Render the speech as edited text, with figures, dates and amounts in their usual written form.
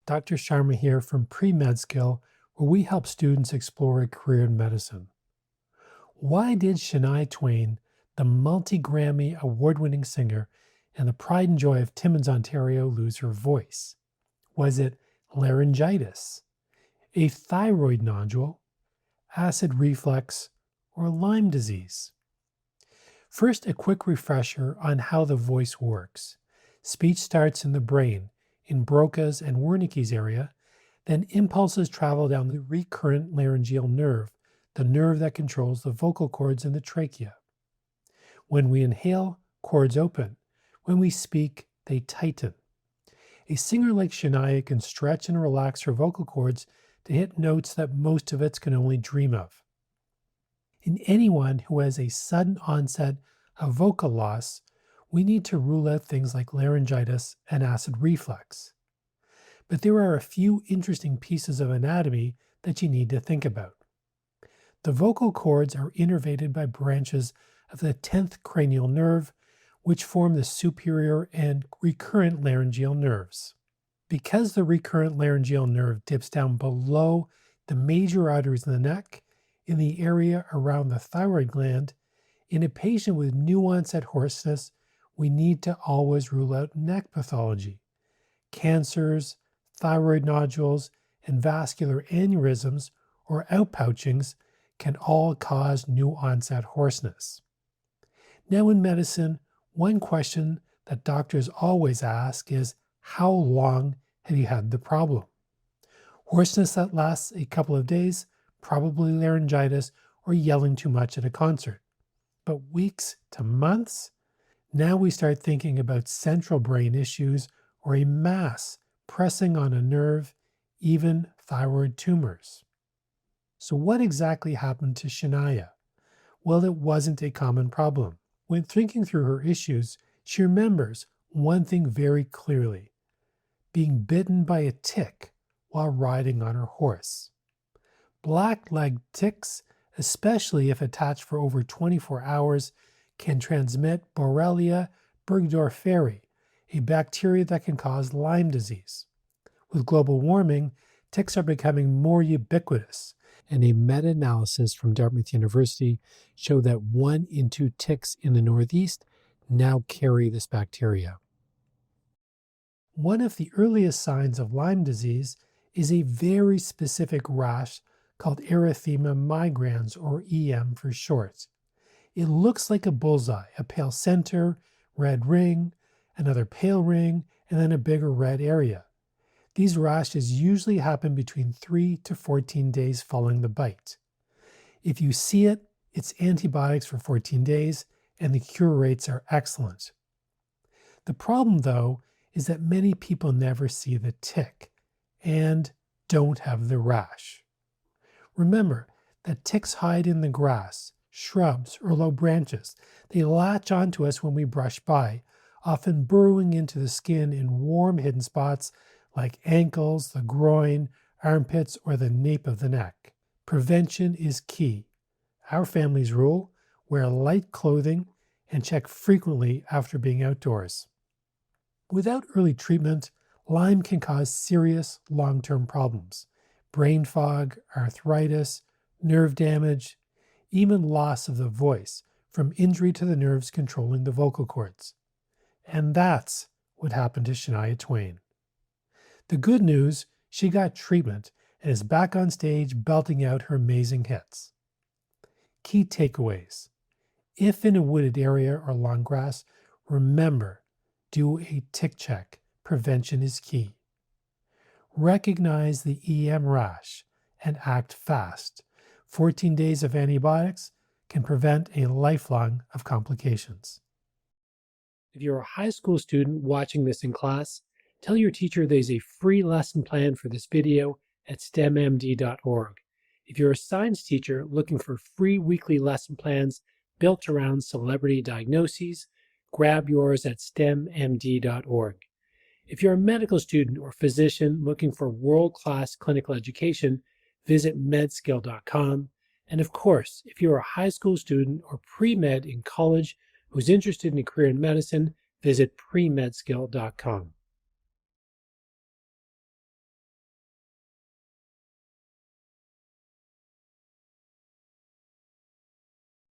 Dr. Sharma here from Medskl, where we help students explore a career in medicine. Why did Shania Twain, the multi-Grammy award-winning singer and the pride and joy of Timmins, Ontario, lose her voice? Was it laryngitis, a thyroid nodule, acid reflux, or Lyme disease? First, a quick refresher on how the voice works. Speech starts in the brain, in Broca's and Wernicke's area, then impulses travel down the recurrent laryngeal nerve, the nerve that controls the vocal cords in the trachea. When we inhale, cords open. When we speak, they tighten. A singer like Shania can stretch and relax her vocal cords to hit notes that most of us can only dream of. In anyone who has a sudden onset of vocal loss, we need to rule out things like laryngitis and acid reflux. But there are a few interesting pieces of anatomy that you need to think about. The vocal cords are innervated by branches of the 10th cranial nerve, which form the superior and recurrent laryngeal nerves. Because the recurrent laryngeal nerve dips down below the major arteries in the neck, in the area around the thyroid gland, in a patient with new onset hoarseness, we need to always rule out neck pathology. Cancers, thyroid nodules, and vascular aneurysms or outpouchings can all cause new onset hoarseness. Now in medicine, one question that doctors always ask is, how long have you had the problem? Hoarseness that lasts a couple of days, probably laryngitis or yelling too much at a concert. But weeks to months? Now we start thinking about central brain issues or a mass pressing on a nerve, even thyroid tumors. So what exactly happened to Shania? Well, it wasn't a common problem. When thinking through her issues, she remembers one thing very clearly: being bitten by a tick while riding on her horse. Black-legged ticks, especially if attached for over 24 hours, can transmit Borrelia burgdorferi, a bacteria that can cause Lyme disease. With global warming, ticks are becoming more ubiquitous, and a meta-analysis from Dartmouth University showed that 1 in 2 ticks in the Northeast now carry this bacteria. One of the earliest signs of Lyme disease is a very specific rash called Erythema migrans, or EM for short. It looks like a bullseye, a pale center, red ring, another pale ring, and then a bigger red area. These rashes usually happen between 3 to 14 days following the bite. If you see it, it's antibiotics for 14 days, and the cure rates are excellent. The problem, though, is that many people never see the tick and don't have the rash. Remember that ticks hide in the grass, shrubs, or low branches. They latch onto us when we brush by, often burrowing into the skin in warm hidden spots like ankles, the groin, armpits, or the nape of the neck. Prevention is key. Our family's rule: wear light clothing and check frequently after being outdoors. Without early treatment, Lyme can cause serious long-term problems: brain fog, arthritis, nerve damage, even loss of the voice from injury to the nerves controlling the vocal cords. And that's what happened to Shania Twain. The good news: she got treatment and is back on stage belting out her amazing hits. Key takeaways: if in a wooded area or long grass, remember, do a tick check. Prevention is key. Recognize the EM rash and act fast. 14 days of antibiotics can prevent a lifelong of complications. If you're a high school student watching this in class, tell your teacher there's a free lesson plan for this video at stemmd.org. If you're a science teacher looking for free weekly lesson plans built around celebrity diagnoses, grab yours at stemmd.org. If you're a medical student or physician looking for world-class clinical education, visit Medskl.com. And of course, if you're a high school student or pre-med in college who's interested in a career in medicine, visit premedskl.com.